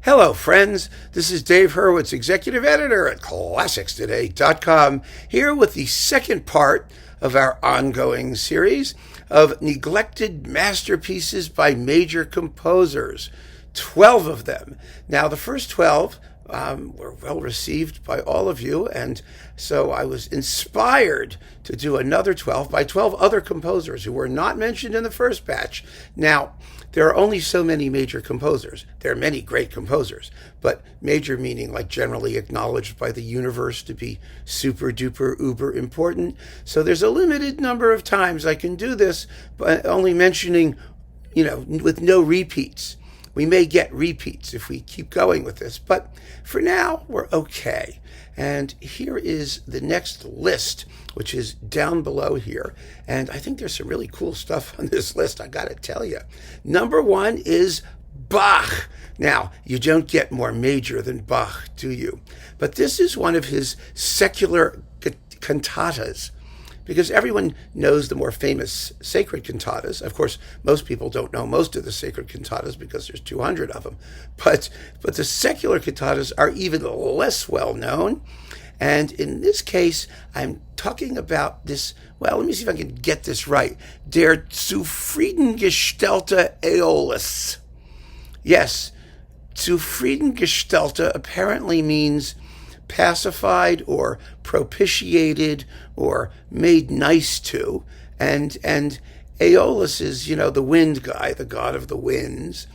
Hello, friends. This is Dave Hurwitz, Executive Editor at ClassicsToday.com, here with the second part of our ongoing series of neglected masterpieces by major composers. 12 of them. Now, the first 12 were well received by all of you, and so I was inspired to do another 12 by 12 other composers who were not mentioned in the first batch. Now, there are only so many major composers. There are many great composers, but major meaning like generally acknowledged by the universe to be super duper uber important. So there's a limited number of times I can do this, but only mentioning, with no repeats. We may get repeats if we keep going with this, but for now, we're okay. And here is the next list, which is down below here. And I think there's some really cool stuff on this list, I gotta tell you. Number 1 is Bach. Now, you don't get more major than Bach, do you? But this is one of his secular cantatas, because everyone knows the more famous sacred cantatas. Of course, most people don't know most of the sacred cantatas because there's 200 of them. But the secular cantatas are even less well known. And in this case, I'm talking about this, well, let me see if I can get this right. Der Zufriedengestellte Aeolus. Yes, Zufriedengestellte apparently means pacified or propitiated or made nice to, and Aeolus is the wind guy, the god of the winds,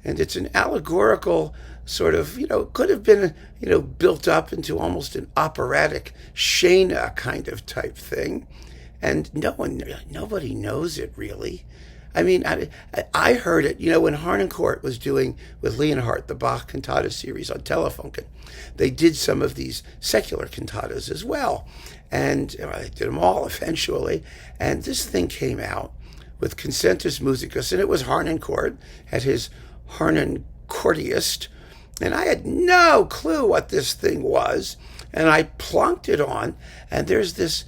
and it's an allegorical sort of could have been built up into almost an operatic Shana kind of type thing, and nobody knows it really. I mean, I heard it, when Harnoncourt was doing with Leonhardt the Bach cantata series on Telefunken. They did some of these secular cantatas as well, and they did them all eventually. And this thing came out with Concentus Musicus, and it was Harnoncourt at his Harnoncourtiest, and I had no clue what this thing was, and I plonked it on, and there's this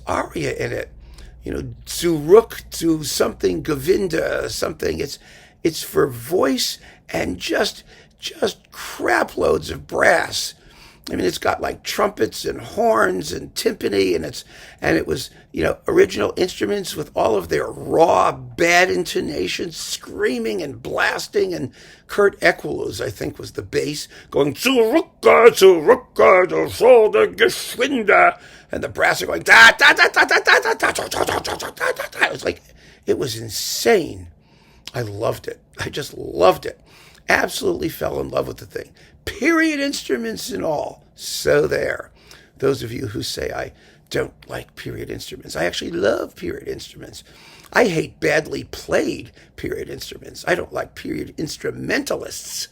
aria in it. Zurück to something Govinda, something. It's for voice and just crap loads of brass. I mean, it's got like trumpets and horns and timpani, and it was original instruments with all of their raw bad intonations, screaming and blasting, and Kurt Equalus, I think, was the bass, going zurück, der Solde geschwinde, and the brass are going da da da da da da da da da da da da da da. It was insane. I loved it. I just loved it. Absolutely fell in love with the thing. Period instruments and all. So there. Those of you who say I don't like period instruments. I actually love period instruments. I hate badly played period instruments. I don't like period instrumentalists.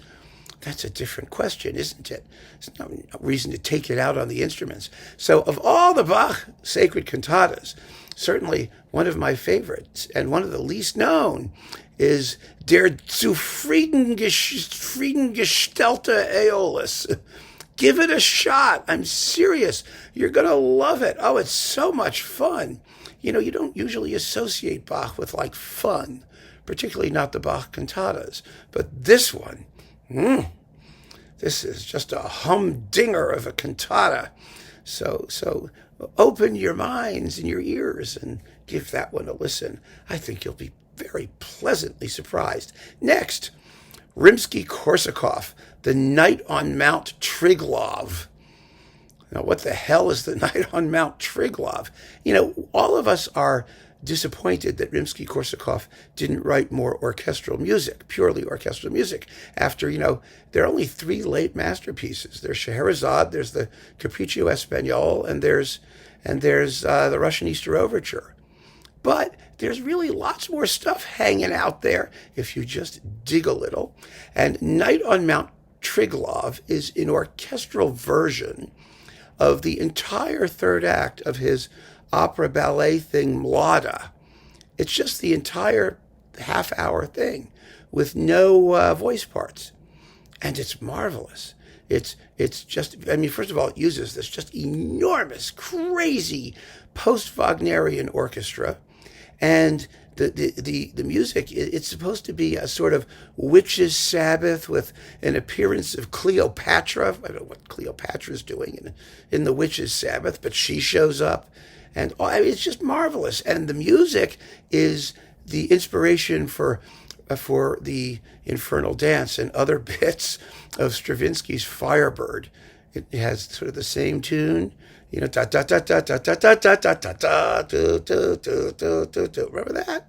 That's a different question, isn't it? There's no reason to take it out on the instruments. So of all the Bach sacred cantatas, certainly one of my favorites and one of the least known is Der Zufriedengestellte Aeolus. Give it a shot. I'm serious. You're going to love it. Oh, it's so much fun. You don't usually associate Bach with fun, particularly not the Bach cantatas. But this one, this is just a humdinger of a cantata. So open your minds and your ears and give that one a listen. I think you'll be very pleasantly surprised. Next, Rimsky-Korsakov, The Night on Mount Triglav. Now, what the hell is The Night on Mount Triglav? All of us are disappointed that Rimsky-Korsakov didn't write more orchestral music, purely orchestral music, after, there are only 3 late masterpieces. There's Scheherazade, there's the Capriccio Espagnol, and there's the Russian Easter Overture. But there's really lots more stuff hanging out there if you just dig a little. And Night on Mount Triglav is an orchestral version of the entire third act of his opera ballet thing, Mlada. It's just the entire half-hour thing with no voice parts. And it's marvelous. It's just, first of all, it uses this just enormous, crazy post-Wagnerian orchestra. And the music, it's supposed to be a sort of witch's Sabbath with an appearance of Cleopatra. I don't know what Cleopatra's doing in the witch's Sabbath, but she shows up. And it's just marvelous. And the music is the inspiration for the Infernal Dance and other bits of Stravinsky's Firebird. It has sort of the same tune, da da da da da da da da da da da do do do do do do. Remember that?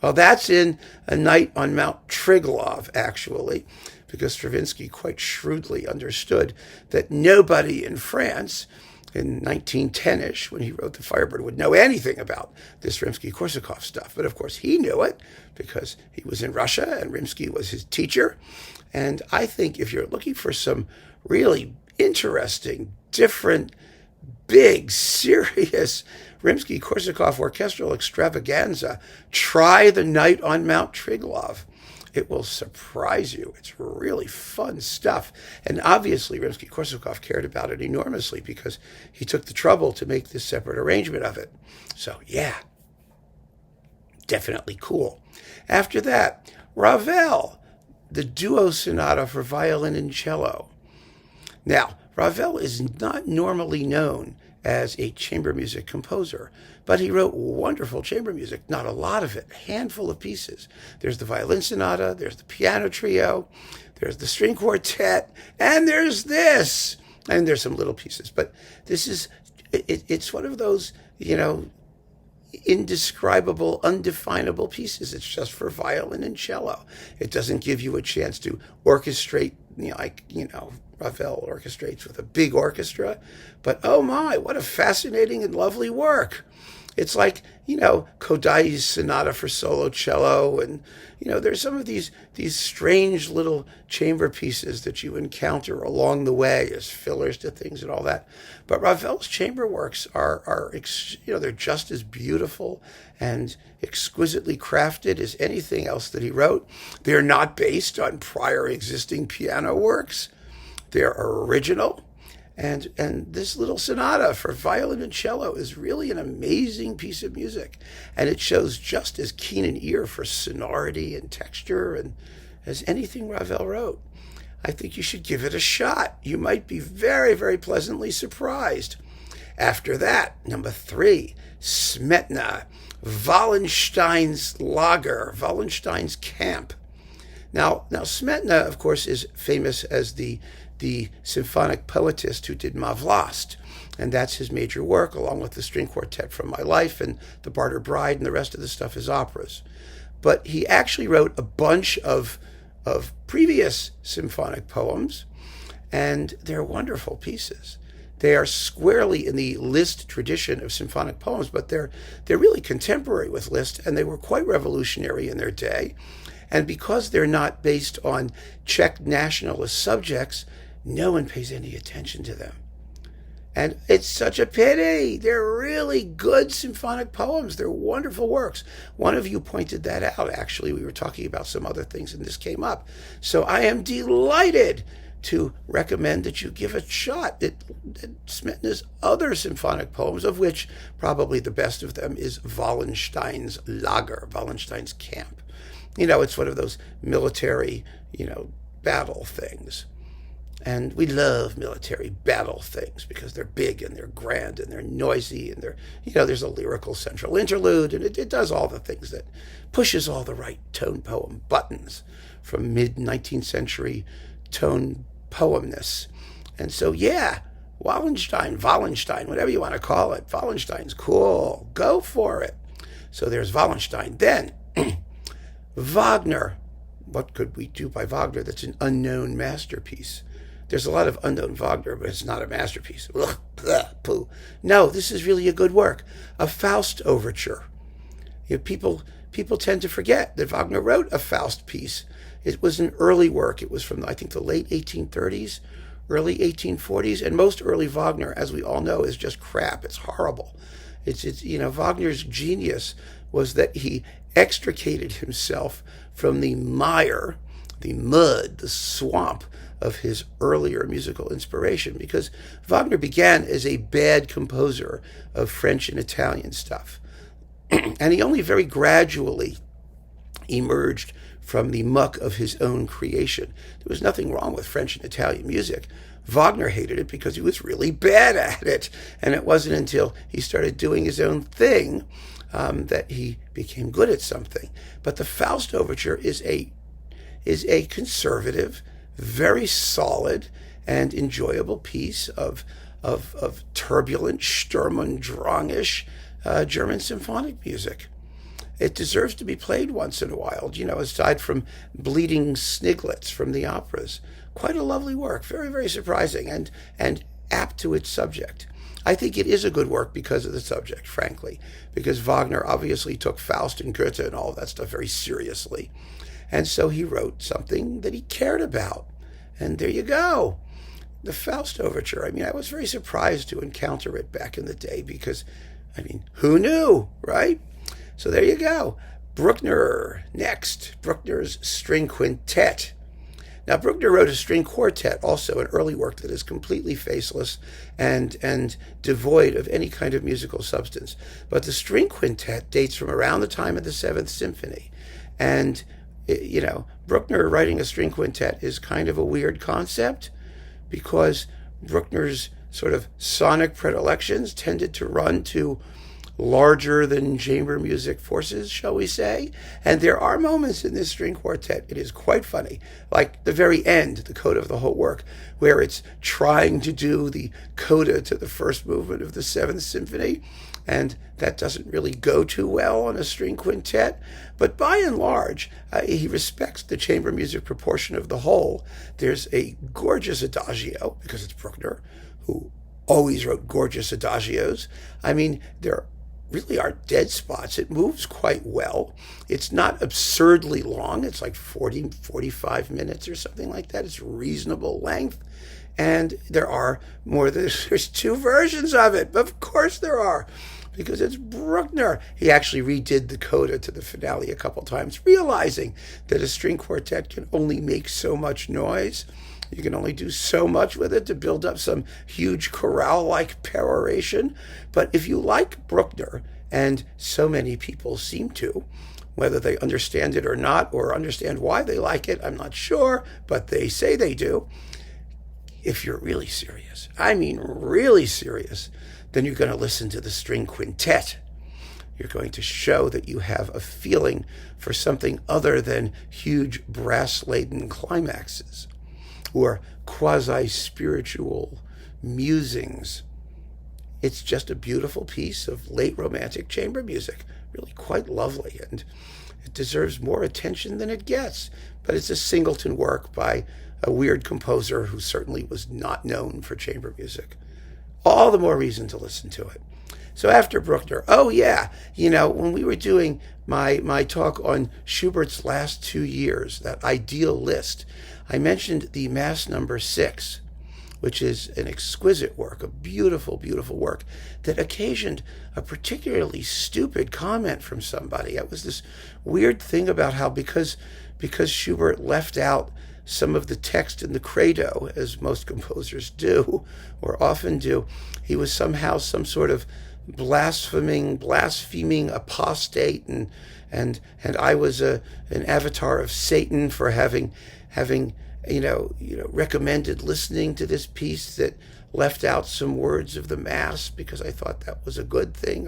Well, that's in A Night on Mount Triglav, actually, because Stravinsky quite shrewdly understood that nobody in France in 1910-ish, when he wrote the Firebird, would know anything about this Rimsky-Korsakov stuff. But of course he knew it because he was in Russia and Rimsky was his teacher. And I think if you're looking for some really interesting, different, big, serious Rimsky-Korsakov orchestral extravaganza, try The Night on Mount Triglav. It will surprise you. It's really fun stuff. And obviously, Rimsky-Korsakov cared about it enormously because he took the trouble to make this separate arrangement of it. So, yeah, definitely cool. After that, Ravel, the duo sonata for violin and cello. Now, Ravel is not normally known as a chamber music composer, but he wrote wonderful chamber music, not a lot of it, a handful of pieces. There's the violin sonata, there's the piano trio, there's the string quartet, and there's this. And there's some little pieces, but this is, it's one of those, indescribable, undefinable pieces. It's just for violin and cello. It doesn't give you a chance to orchestrate, Ravel orchestrates with a big orchestra, but oh my, what a fascinating and lovely work. It's like, Kodai's sonata for solo cello, and, there's some of these strange little chamber pieces that you encounter along the way as fillers to things and all that. But Ravel's chamber works are they're just as beautiful and exquisitely crafted as anything else that he wrote. They're not based on prior existing piano works. They're original. And this little sonata for violin and cello is really an amazing piece of music. And it shows just as keen an ear for sonority and texture and as anything Ravel wrote. I think you should give it a shot. You might be very, very pleasantly surprised. After that, number 3, Smetana, Wallenstein's Lager, Wallenstein's Camp. Now Smetana, of course, is famous as the symphonic poetist who did Ma Vlast, and that's his major work, along with the string quartet from My Life and The Barter Bride, and the rest of the stuff is operas. But he actually wrote a bunch of previous symphonic poems, and they're wonderful pieces. They are squarely in the Liszt tradition of symphonic poems, but they're really contemporary with Liszt, and they were quite revolutionary in their day. And because they're not based on Czech nationalist subjects, no one pays any attention to them. And it's such a pity. They're really good symphonic poems. They're wonderful works. One of you pointed that out, actually. We were talking about some other things, and this came up. So I am delighted to recommend that you give a shot at Smetana's other symphonic poems, of which probably the best of them is Wallenstein's Lager, Wallenstein's Camp. It's one of those military, battle things. And we love military battle things because they're big and they're grand and they're noisy and there's a lyrical central interlude, and it does all the things that pushes all the right tone poem buttons from mid-19th century tone poemness. And so, yeah, Wallenstein, whatever you want to call it, Wallenstein's cool. Go for it. So there's Wallenstein. Then Wagner. What could we do by Wagner that's an unknown masterpiece? There's a lot of unknown Wagner, but it's not a masterpiece. Ugh, blah, poo. No, this is really a good work. A Faust Overture. People tend to forget that Wagner wrote a Faust piece. It was an early work. It was from, I think, the late 1830s, early 1840s, and most early Wagner, as we all know, is just crap. It's horrible. It's Wagner's genius was that he extricated himself from the mire, the mud, the swamp of his earlier musical inspiration, because Wagner began as a bad composer of French and Italian stuff. And he only very gradually emerged from the muck of his own creation. There was nothing wrong with French and Italian music. Wagner hated it because he was really bad at it. And it wasn't until he started doing his own thing that he became good at something. But the Faust Overture is a conservative, very solid and enjoyable piece of turbulent, Sturm und Drang-ish German symphonic music. It deserves to be played once in a while, aside from bleeding sniglets from the operas. Quite a lovely work, very, very surprising and apt to its subject. I think it is a good work because of the subject, frankly, because Wagner obviously took Faust and Goethe and all of that stuff very seriously. And so he wrote something that he cared about. And there you go. The Faust Overture. I was very surprised to encounter it back in the day because, who knew, right? So there you go. Bruckner next. Bruckner's String Quintet. Now, Bruckner wrote a string quartet, also an early work that is completely faceless and devoid of any kind of musical substance. But the string quintet dates from around the time of the Seventh Symphony. And, Bruckner writing a string quintet is kind of a weird concept because Bruckner's sort of sonic predilections tended to run to larger than chamber music forces, shall we say. And there are moments in this string quartet, it is quite funny, like the very end, the coda of the whole work, where it's trying to do the coda to the first movement of the Seventh Symphony, and that doesn't really go too well on a string quintet. But by and large, he respects the chamber music proportion of the whole. There's a gorgeous adagio, because it's Bruckner, who always wrote gorgeous adagios. There really are dead spots. It moves quite well. It's not absurdly long. It's like 40, 45 minutes or something like that. It's reasonable length. And there's two versions of it. Of course there are, because it's Bruckner. He actually redid the coda to the finale a couple times, realizing that a string quartet can only make so much noise. You can only do so much with it to build up some huge chorale-like peroration. But if you like Bruckner, and so many people seem to, whether they understand it or not, or understand why they like it, I'm not sure, but they say they do. If you're really serious, really serious, then you're going to listen to the string quintet. You're going to show that you have a feeling for something other than huge brass-laden climaxes or quasi-spiritual musings. It's just a beautiful piece of late Romantic chamber music, really quite lovely, and it deserves more attention than it gets. But it's a singleton work by a weird composer who certainly was not known for chamber music. All the more reason to listen to it. So after Bruckner, when we were doing my talk on Schubert's last 2 years, that ideal list, I mentioned the Mass Number 6, which is an exquisite work, a beautiful, beautiful work that occasioned a particularly stupid comment from somebody. It was this weird thing about how because Schubert left out some of the text in the credo, as most composers do, or often do, he was somehow some sort of blaspheming apostate, and I was an avatar of Satan for having recommended listening to this piece that left out some words of the Mass because I thought that was a good thing.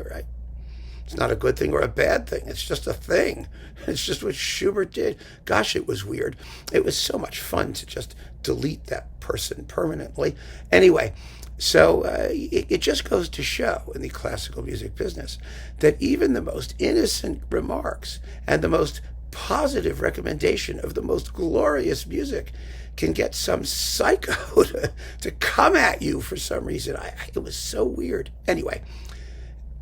It's not a good thing or a bad thing. It's just a thing. It's just what Schubert did. Gosh, it was weird. It was so much fun to just delete that person permanently. Anyway, so it just goes to show in the classical music business that even the most innocent remarks and the most positive recommendation of the most glorious music can get some psycho to come at you for some reason. It was so weird. Anyway,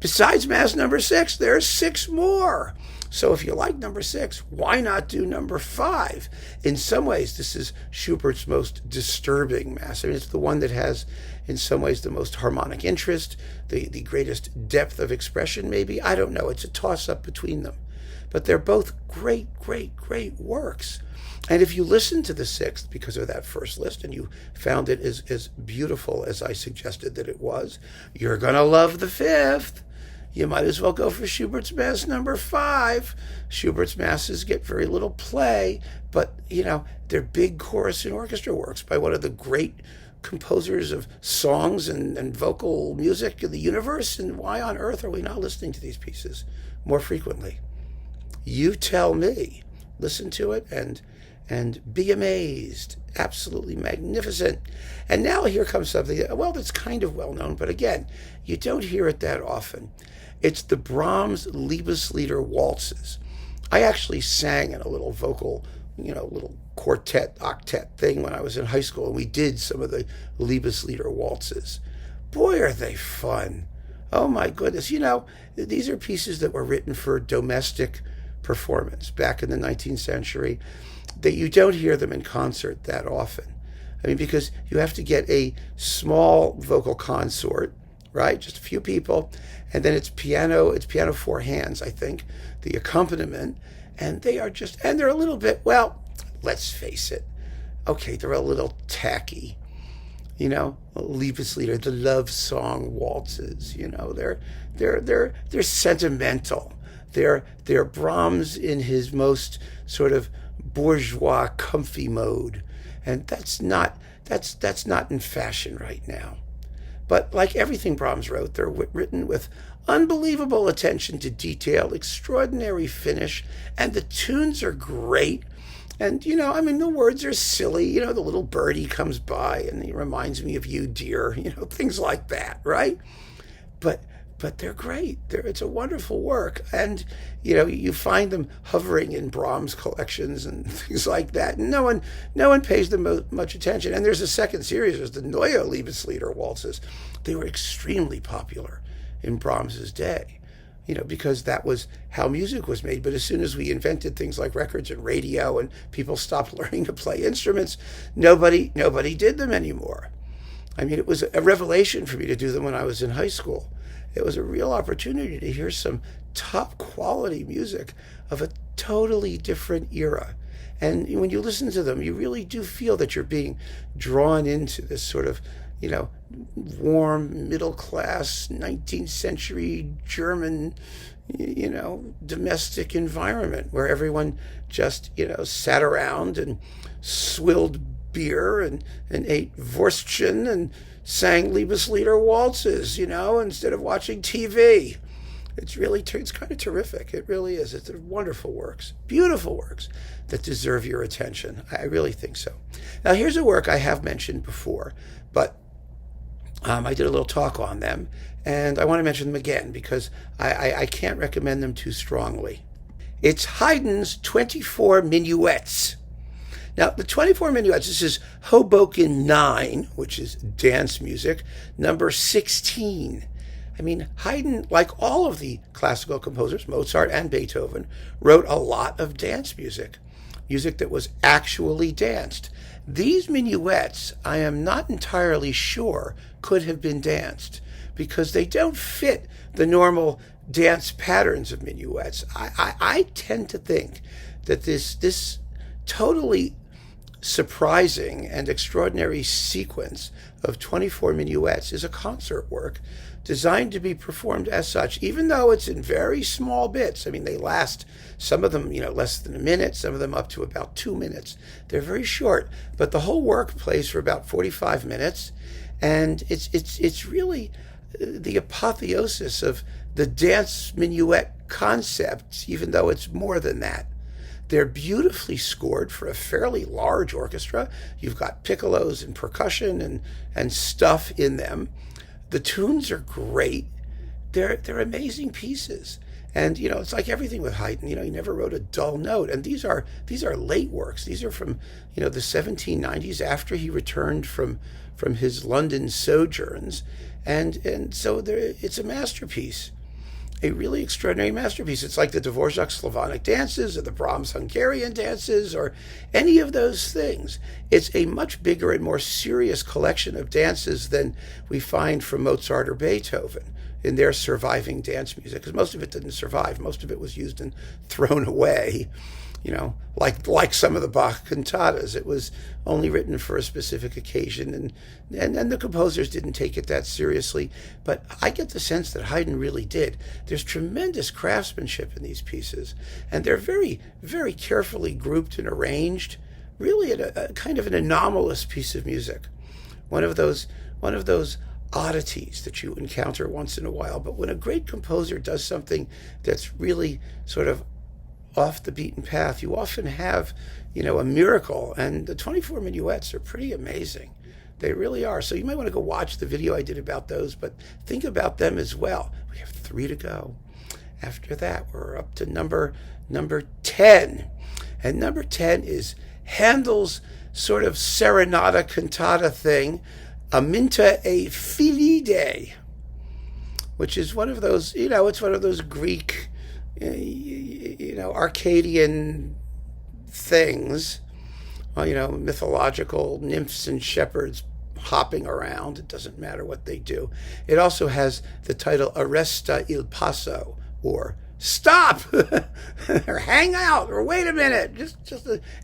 besides Mass Number 6, there are 6 more. So if you like number 6, why not do number 5? In some ways, this is Schubert's most disturbing Mass. It's the one that has, in some ways, the most harmonic interest, the greatest depth of expression, maybe. I don't know. It's a toss-up between them. But they're both great, great, great works. And if you listen to the 6th because of that first list and you found it as beautiful as I suggested that it was, you're going to love the 5th. you might as well go for Schubert's Mass number 5. Schubert's Masses get very little play, but, they're big chorus and orchestra works by one of the great composers of songs and vocal music in the universe. And why on earth are we not listening to these pieces more frequently? You tell me. Listen to it and be amazed. Absolutely magnificent. And now here comes something, that's kind of well known, but again, you don't hear it that often. It's the Brahms Liebeslieder Waltzes. I actually sang in a little vocal, little quartet, octet thing when I was in high school, and we did some of the Liebeslieder Waltzes. Boy, are they fun. Oh my goodness. These are pieces that were written for domestic performance back in the 19th century. That you don't hear them in concert that often. Because you have to get a small vocal consort, right? Just a few people. And then it's piano 4 hands, I think, the accompaniment. And they're a little bit, let's face it. Okay, they're a little tacky. Liebeslieder, the love song waltzes, they're sentimental. They're Brahms in his most sort of bourgeois, comfy mode, and that's not in fashion right now. But like everything Brahms wrote, they're written with unbelievable attention to detail, extraordinary finish, and the tunes are great. And the words are silly. The little birdie comes by and he reminds me of you, dear. Things like that, right? But they're great. It's a wonderful work. And, you find them hovering in Brahms collections and things like that. And no one pays them much attention. And there's a second series, there's the Neue Liebeslieder Waltzes. They were extremely popular in Brahms's day, because that was how music was made. But as soon as we invented things like records and radio and people stopped learning to play instruments, nobody did them anymore. It was a revelation for me to do them when I was in high school. It was a real opportunity to hear some top quality music of a totally different era. And when you listen to them, you really do feel that you're being drawn into this sort of, warm, middle class, 19th century German, domestic environment where everyone just, sat around and swilled beer and ate Wurstchen and sang Liebeslieder waltzes, instead of watching TV. It's kind of terrific. It really is. It's wonderful works, beautiful works that deserve your attention. I really think so. Now, here's a work I have mentioned before, but I did a little talk on them, and I want to mention them again because I can't recommend them too strongly. It's Haydn's 24 Minuets. Now, the 24 Minuets, this is Hoboken 9, which is dance music, number 16. Haydn, like all of the classical composers, Mozart and Beethoven, wrote a lot of dance music that was actually danced. These minuets, I am not entirely sure, could have been danced because they don't fit the normal dance patterns of minuets. I tend to think that this totally surprising and extraordinary sequence of 24 minuets is a concert work designed to be performed as such, even though it's in very small bits. They last, some of them, less than a minute, some of them up to about 2 minutes. They're very short, but the whole work plays for about 45 minutes, and it's really the apotheosis of the dance minuet concept, even though it's more than that. They're beautifully scored for a fairly large orchestra. You've got piccolos and percussion and stuff in them. The tunes are great. They're amazing pieces. And, it's like everything with Haydn. He never wrote a dull note. And these are late works. These are from, the 1790s after he returned from his London sojourns. And so it's a masterpiece. A really extraordinary masterpiece. It's like the Dvorak Slavonic dances or the Brahms Hungarian dances or any of those things. It's a much bigger and more serious collection of dances than we find from Mozart or Beethoven in their surviving dance music, because most of it didn't survive. Most of it was used and thrown away. like some of the Bach cantatas. It was only written for a specific occasion, and the composers didn't take it that seriously. But I get the sense that Haydn really did. There's tremendous craftsmanship in these pieces, and they're very, very carefully grouped and arranged, really a kind of an anomalous piece of music. One of those oddities that you encounter once in a while. But when a great composer does something that's really sort of off the beaten path, you often have, a miracle. And the 24 minuets are pretty amazing. They really are. So you might want to go watch the video I did about those, but think about them as well. We have 3 to go. After that, we're up to number 10. And number 10 is Handel's sort of serenata cantata thing, Aminta e Fillide, which is one of those, it's one of those Greek, Arcadian things, mythological nymphs and shepherds hopping around. It doesn't matter what they do. It also has the title Arresta il passo, or stop, or hang out, or wait a minute.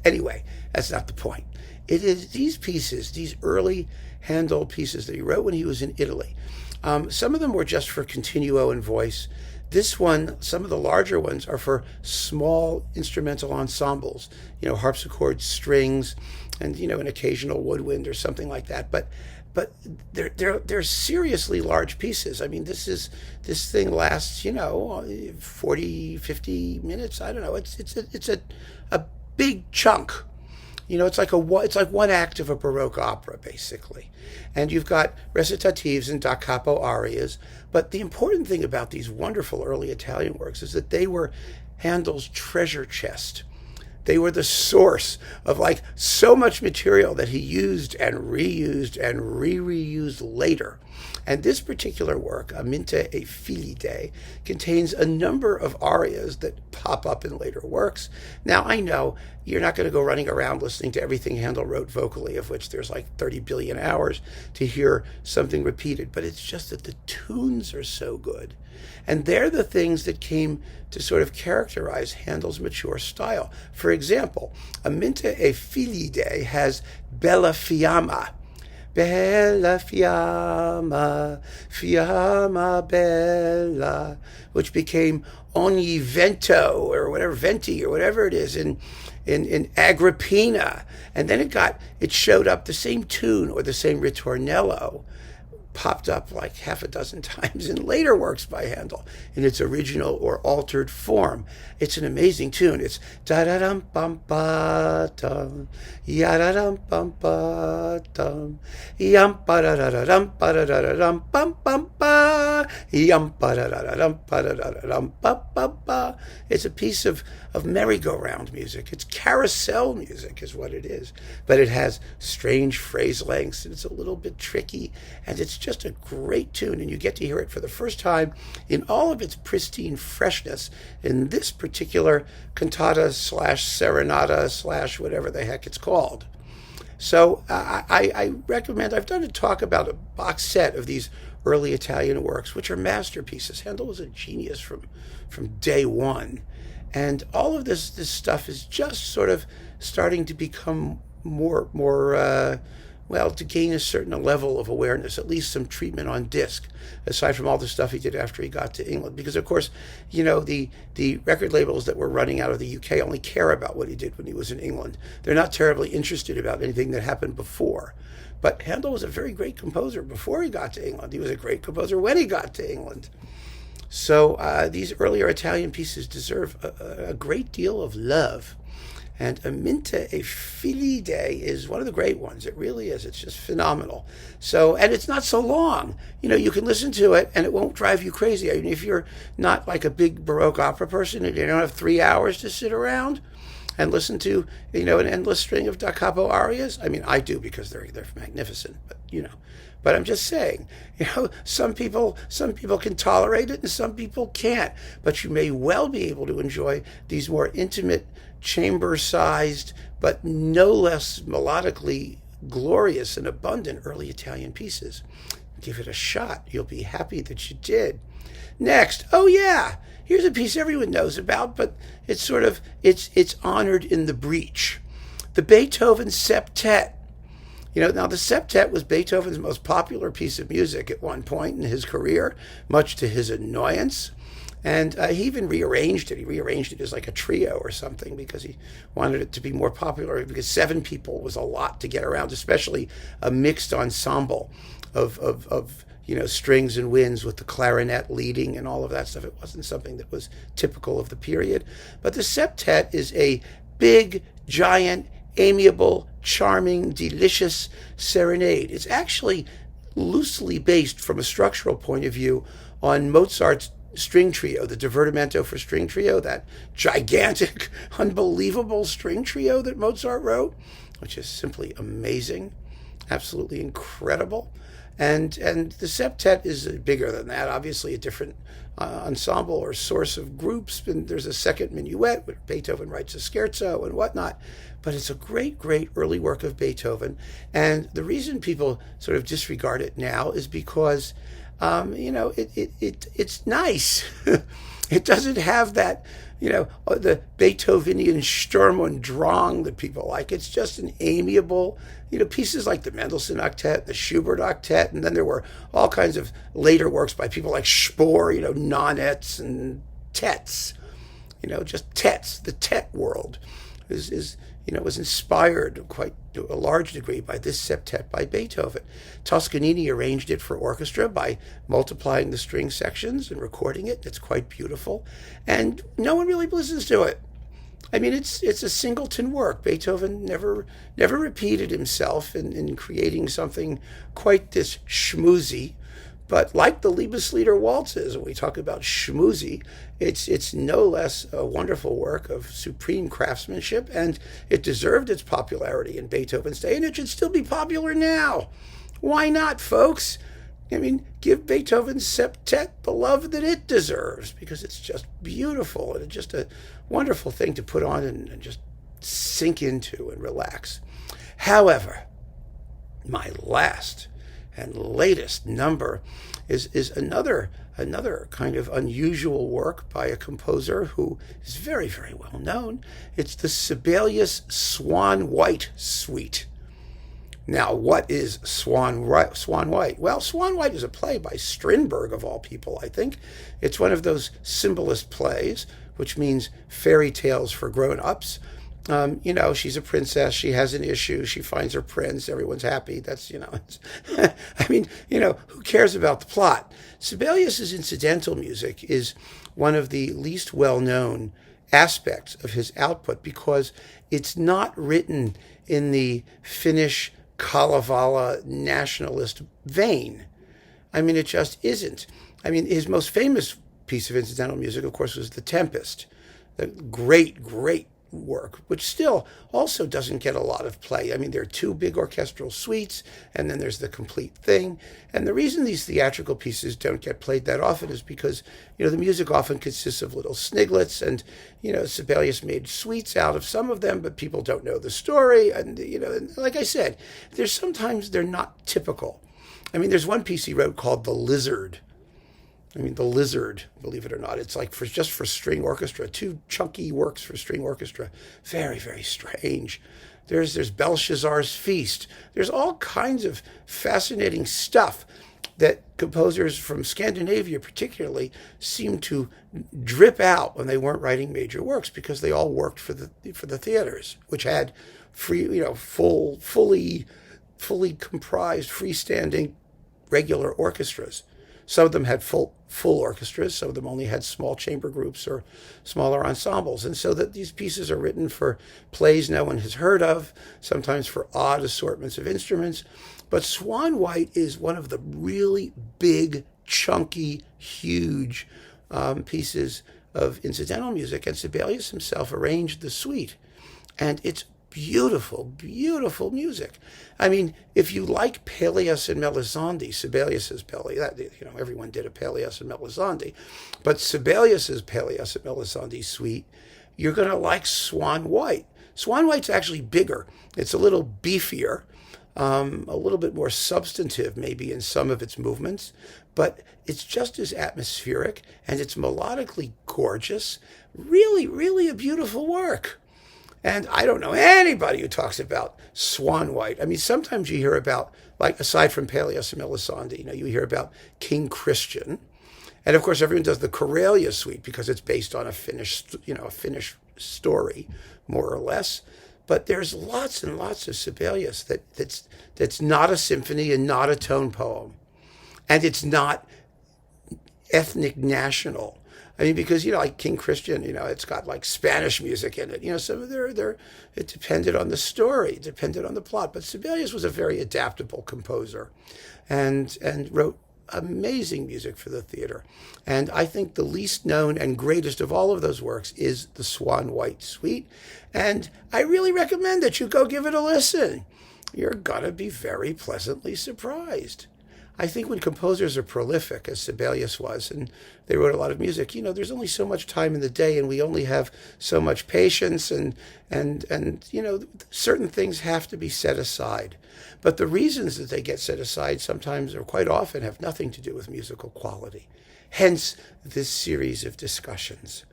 Anyway, that's not the point. It is these pieces, these early Handel pieces that he wrote when he was in Italy. Some of them were just for continuo and voice. This one, some of the larger ones, are for small instrumental ensembles, harpsichord, strings, and an occasional woodwind or something like that. But they're seriously large pieces. I mean, this thing lasts 40, 50 minutes. I don't know. It's a big chunk. It's like one act of a Baroque opera, basically. And you've got recitatives and da capo arias. But the important thing about these wonderful early Italian works is that they were Handel's treasure chest. They were the source of so much material that he used and reused and reused later. And this particular work, Aminta e Fillide, contains a number of arias that pop up in later works. Now, I know you're not going to go running around listening to everything Handel wrote vocally, of which there's 30 billion hours, to hear something repeated. But it's just that the tunes are so good. And they're the things that came to sort of characterize Handel's mature style. For example, Aminta e Fillide has Bella Fiamma. Bella fiamma, fiamma bella, which became ogni vento, or whatever, venti, or whatever it is, in Agrippina. And then it showed up, the same tune or the same ritornello popped up half a dozen times in later works by Handel in its original or altered form. It's an amazing tune. It's da-da-dum bum ba dum, ya-da-dum bum ba dum, yum ba-da-da-da-dum ba-da-da-da-dum bum bum ba, yum ba-da-da-da-dum ba-da-da-da-dum bum bum ba. It's a piece of merry-go-round music. It's carousel music is what it is. But it has strange phrase lengths, and it's a little bit tricky, and it's just a great tune, and you get to hear it for the first time in all of its pristine freshness in this particular cantata / serenata / whatever the heck it's called. So I recommend, I've done a talk about a box set of these early Italian works, which are masterpieces. Handel was a genius from day one. And all of this stuff is just sort of starting to become more to gain a certain level of awareness, at least some treatment on disc, aside from all the stuff he did after he got to England. Because, of course, the record labels that were running out of the UK only care about what he did when he was in England. They're not terribly interested about anything that happened before. But Handel was a very great composer before he got to England. He was a great composer when he got to England. So these earlier Italian pieces deserve a great deal of love. And Aminta e Fillide is one of the great ones. It really is. It's just phenomenal. So, and it's not so long. You can listen to it and it won't drive you crazy. I mean, if you're not like a big Baroque opera person and you don't have 3 hours to sit around and listen to, an endless string of da capo arias. I mean, I do because they're magnificent, But I'm just saying, some people can tolerate it and some people can't. But you may well be able to enjoy these more intimate, chamber-sized, but no less melodically glorious and abundant early Italian pieces. give it a shot. You'll be happy that you did. Next, oh yeah, here's a piece everyone knows about, but it's honored in the breach. The Beethoven Septet. Now the Septet was Beethoven's most popular piece of music at one point in his career, much to his annoyance. And he even rearranged it. He rearranged it as like a trio or something because he wanted it to be more popular, because 7 people was a lot to get around, especially a mixed ensemble of strings and winds with the clarinet leading and all of that stuff. It wasn't something that was typical of the period. But the Septet is a big, giant, amiable, charming, delicious serenade. It's actually loosely based from a structural point of view on Mozart's string trio, the Divertimento for string trio, that gigantic, unbelievable string trio that Mozart wrote, which is simply amazing, absolutely incredible. And the septet is bigger than that, obviously a different ensemble or source of groups. And there's a second minuet where Beethoven writes a scherzo and whatnot. But it's a great, great early work of Beethoven. And the reason people sort of disregard it now is because it's nice. It doesn't have that, the Beethovenian Sturm und Drang that people like. It's just an amiable, pieces like the Mendelssohn Octet, the Schubert Octet, and then there were all kinds of later works by people like Spohr, nonets and tets, just tets. The tet world was inspired quite to a large degree by this septet by Beethoven. Toscanini arranged it for orchestra by multiplying the string sections and recording it. It's quite beautiful. And no one really listens to it. I mean, it's a singleton work. Beethoven never repeated himself in creating something quite this schmoozy. But like the Liebeslieder waltzes, when we talk about schmoozy, it's no less a wonderful work of supreme craftsmanship, and it deserved its popularity in Beethoven's day, and it should still be popular now. Why not, folks? I mean, give Beethoven's septet the love that it deserves, because it's just beautiful, and it's just a wonderful thing to put on and just sink into and relax. However, my last and latest number is another kind of unusual work by a composer who is very, very well known. It's the Sibelius Swan White Suite. Now, what is Swan White? Well, Swan White is a play by Strindberg, of all people, I think. It's one of those symbolist plays, which means fairy tales for grown-ups. She's a princess. She has an issue. She finds her prince. Everyone's happy. That's, I mean, who cares about the plot? Sibelius's incidental music is one of the least well-known aspects of his output because it's not written in the Finnish Kalevala nationalist vein. I mean, it just isn't. I mean, his most famous piece of incidental music, of course, was The Tempest, the great, great work, which still also doesn't get a lot of play. I mean, there are 2 big orchestral suites, and then there's the complete thing. And the reason these theatrical pieces don't get played that often is because, the music often consists of little sniglets, and, Sibelius made suites out of some of them, but people don't know the story. And, like I said, sometimes they're not typical. I mean, there's one piece he wrote called The Lizard. The Lizard, believe it or not, it's like just for string orchestra, 2 chunky works for string orchestra. Very, very strange. There's Belshazzar's Feast. There's all kinds of fascinating stuff that composers from Scandinavia particularly seem to drip out when they weren't writing major works, because they all worked for the theaters, which had free, fully comprised, freestanding regular orchestras. Some of them had full orchestras. Some of them only had small chamber groups or smaller ensembles. And so that these pieces are written for plays no one has heard of, sometimes for odd assortments of instruments. But Swan White is one of the really big, chunky, huge pieces of incidental music. And Sibelius himself arranged the suite. And it's beautiful, beautiful music. I mean, if you like Pelléas and Melisande, Sibelius's Pelléas, everyone did a Pelléas and Melisande, but Sibelius's Pelléas and Melisande suite, you're going to like Swan White. Swan White's actually bigger. It's a little beefier. a little bit more substantive maybe in some of its movements, but it's just as atmospheric and it's melodically gorgeous. Really, really a beautiful work. And I don't know anybody who talks about Swan White. I mean, sometimes you hear about, like, aside from Peleus and Melisande, you hear about King Christian. And of course, everyone does the Corelia suite because it's based on a Finnish story, more or less. But there's lots and lots of Sibelius that's not a symphony and not a tone poem. And it's not ethnic national. I mean, because, like King Christian, it's got like Spanish music in it. Some of it depended on the story, it depended on the plot. But Sibelius was a very adaptable composer and wrote amazing music for the theater. And I think the least known and greatest of all of those works is the Swan White Suite. And I really recommend that you go give it a listen. You're going to be very pleasantly surprised. I think when composers are prolific, as Sibelius was, and they wrote a lot of music, there's only so much time in the day, and we only have so much patience, and certain things have to be set aside. But the reasons that they get set aside sometimes or quite often have nothing to do with musical quality. Hence this series of discussions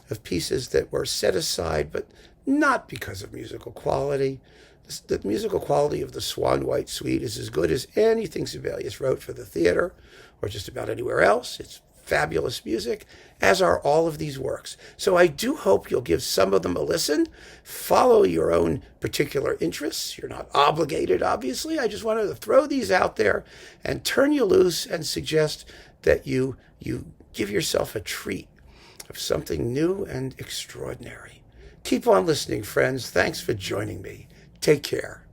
of pieces that were set aside, but not because of musical quality. The musical quality of the Swan White Suite is as good as anything Sibelius wrote for the theater or just about anywhere else. It's fabulous music, as are all of these works. So I do hope you'll give some of them a listen. Follow your own particular interests. You're not obligated, obviously. I just wanted to throw these out there and turn you loose and suggest that you give yourself a treat of something new and extraordinary. Keep on listening, friends. Thanks for joining me. Take care.